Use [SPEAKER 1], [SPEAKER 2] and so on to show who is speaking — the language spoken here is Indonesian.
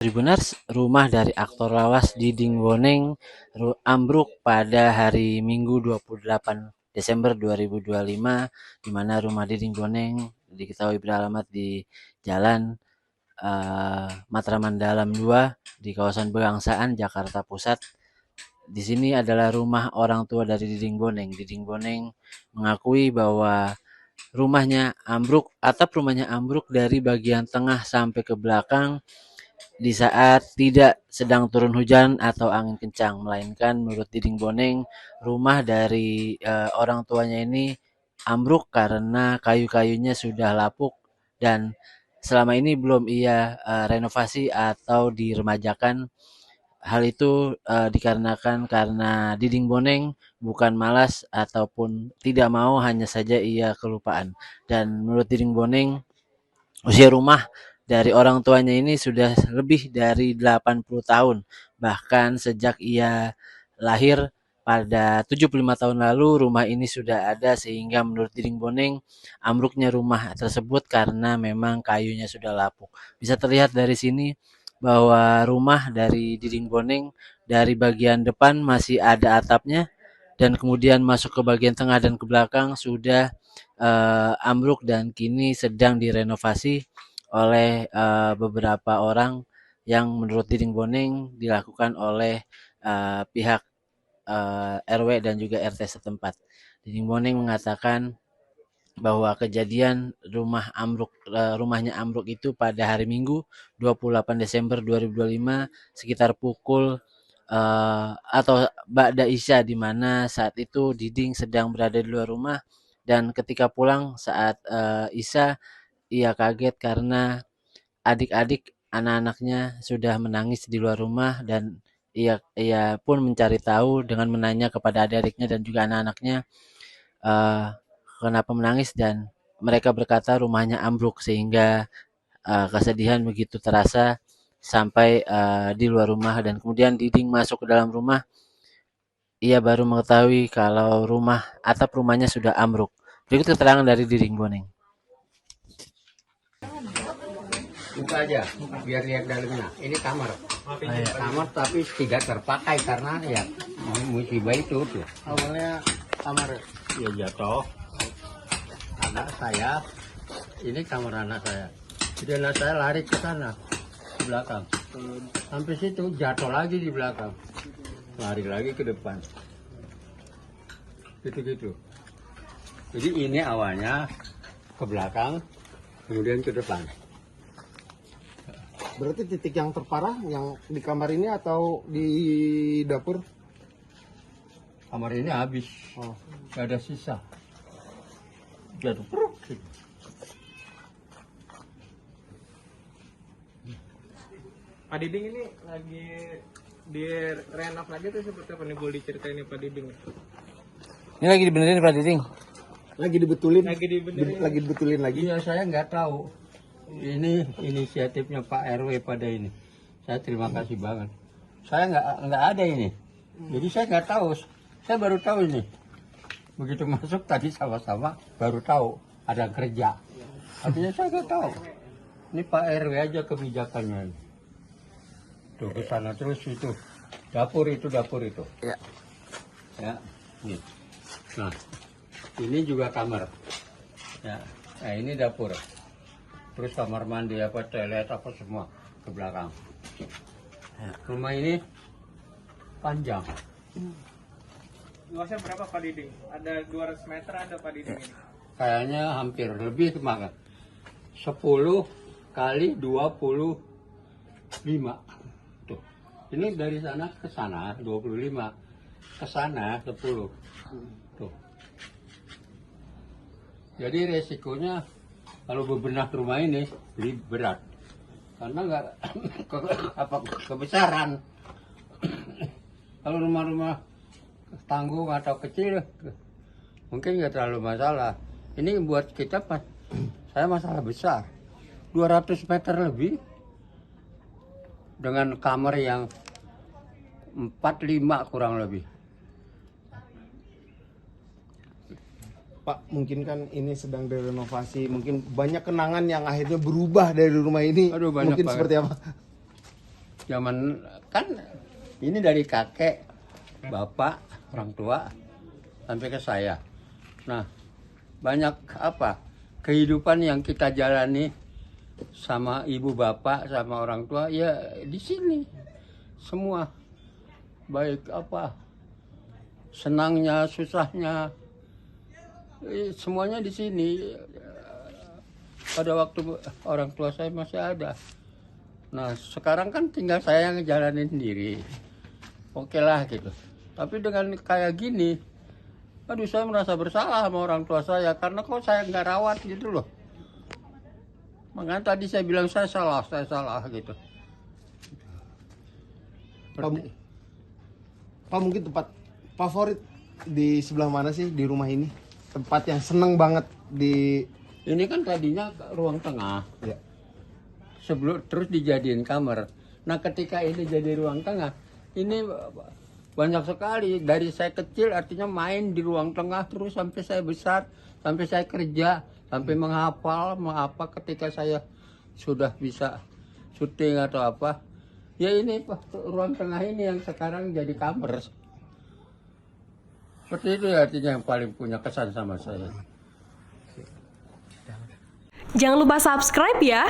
[SPEAKER 1] Tribuners, rumah dari aktor lawas Diding Boneng ambruk pada hari Minggu 28 Desember 2025, di mana rumah Diding Boneng diketahui beralamat di Jalan Matraman Dalam 2 di kawasan Pegangsaan, Jakarta Pusat. Di sini adalah rumah orang tua dari Diding Boneng. Diding Boneng mengakui bahwa atap rumahnya ambruk dari bagian tengah sampai ke belakang di saat tidak sedang turun hujan atau angin kencang, melainkan menurut Diding Boneng, rumah dari orang tuanya ini ambruk karena kayu-kayunya sudah lapuk dan selama ini belum ia renovasi atau diremajakan. Hal itu dikarenakan karena Diding Boneng bukan malas ataupun tidak mau, hanya saja ia kelupaan. Dan menurut Diding Boneng, usia rumah dari orang tuanya ini sudah lebih dari 80 tahun. Bahkan sejak ia lahir pada 75 tahun lalu, rumah ini sudah ada, sehingga menurut Dinding Boneng, ambruknya rumah tersebut karena memang kayunya sudah lapuk. Bisa terlihat dari sini bahwa rumah dari Dinding Boneng dari bagian depan masih ada atapnya, dan kemudian masuk ke bagian tengah dan ke belakang sudah ambruk dan kini sedang direnovasi oleh beberapa orang yang menurut Dinding Boneng dilakukan oleh pihak RW dan juga RT setempat. Dinding Boneng mengatakan bahwa kejadian rumahnya ambruk itu pada hari Minggu 28 Desember 2025 sekitar pukul atau ba'da isya, di mana saat itu Diding sedang berada di luar rumah, dan ketika pulang saat isya ia kaget karena adik-adik anak-anaknya sudah menangis di luar rumah, dan ia pun mencari tahu dengan menanya kepada adik-adiknya dan juga anak-anaknya eh, kenapa menangis, dan mereka berkata rumahnya ambruk, sehingga kesedihan begitu terasa sampai di luar rumah. Dan kemudian Diding masuk ke dalam rumah, ia baru mengetahui kalau atap rumahnya sudah ambruk. Berikut keterangan dari Diding Boneng.
[SPEAKER 2] Buka aja biar lihat dalamnya. Ini kamar. Kamar tapi tidak terpakai karena ya musibah itu tuh. Awalnya kamar ya jatuh. Anak saya, ini kamar anak saya. Jadi anak saya lari ke sana ke belakang. Sampai situ jatuh lagi di belakang. Lari lagi ke depan. Gitu-gitu. Jadi ini awalnya ke belakang, kemudian ke depan.
[SPEAKER 3] Berarti titik yang terparah yang di kamar ini atau di dapur?
[SPEAKER 2] Kamar ini habis, gak ada sisa. Jatuh.
[SPEAKER 4] Pak Diding ini lagi direnov lagi tuh seperti apa nih, boleh diceritain nih Pak Diding?
[SPEAKER 1] Ini lagi dibenerin Pak Diding.
[SPEAKER 3] Lagi dibetulin?
[SPEAKER 4] Lagi
[SPEAKER 3] dibetulin lagi?
[SPEAKER 2] Iya, saya nggak tahu. Ini inisiatifnya Pak RW pada ini. Saya terima kasih banget. Saya nggak ada ini. Jadi saya nggak tahu. Saya baru tahu ini. Begitu masuk tadi sama-sama baru tahu ada kerja. Artinya saya nggak tahu. Ini Pak RW aja kebijakannya. Tuh ke sana terus itu. Dapur itu.
[SPEAKER 1] Ya.
[SPEAKER 2] Ya. Nih. Nah, ini juga kamar. Ya. Nah, ini dapur. Terus kamar mandi apa toilet apa semua ke belakang.
[SPEAKER 1] Ya.
[SPEAKER 2] Rumah ini panjang.
[SPEAKER 4] Luasnya berapa Pak Diding? Ada 200 meter ada Pak Diding ini?
[SPEAKER 2] Kayaknya hampir lebih banget. 10 kali 25. Tuh. Ini dari sana ke sana 25. Ke sana 10. Tuh. Jadi resikonya kalau bebenah rumah ini lebih berat karena nggak kebesaran. Kalau rumah-rumah tanggung atau kecil mungkin nggak terlalu masalah. Ini buat kita saya masalah besar. 200 meter lebih dengan kamar yang 4-5 kurang lebih.
[SPEAKER 3] Pak, mungkin kan ini sedang direnovasi, mungkin banyak kenangan yang akhirnya berubah dari rumah ini.
[SPEAKER 2] Aduh, banyak
[SPEAKER 3] mungkin
[SPEAKER 2] banget.
[SPEAKER 3] seperti apa?
[SPEAKER 2] Zaman kan ini dari kakek, bapak, orang tua sampai ke saya. Nah, banyak apa kehidupan yang kita jalani sama ibu bapak sama orang tua ya di sini semua, baik apa senangnya susahnya semuanya di sini. Pada waktu orang tua saya masih ada. Nah sekarang kan tinggal saya yang ngejalanin sendiri, oke lah gitu. Tapi dengan kayak gini, aduh saya merasa bersalah sama orang tua saya karena kok saya nggak rawat gitu loh. Makanya tadi saya bilang saya salah gitu.
[SPEAKER 3] Pak, mungkin tempat favorit di sebelah mana sih di rumah ini? Tempat yang seneng banget di...
[SPEAKER 2] Ini kan tadinya ruang tengah,
[SPEAKER 3] Ya.
[SPEAKER 2] sebelum terus dijadiin kamar. Nah ketika ini jadi ruang tengah, ini banyak sekali dari saya kecil artinya main di ruang tengah terus sampai saya besar, sampai saya kerja, sampai menghafal apa ketika saya sudah bisa syuting atau apa. Ya ini ruang tengah ini yang sekarang jadi kamar. Seperti itu artinya yang paling punya kesan sama saya.
[SPEAKER 5] Jangan lupa subscribe ya.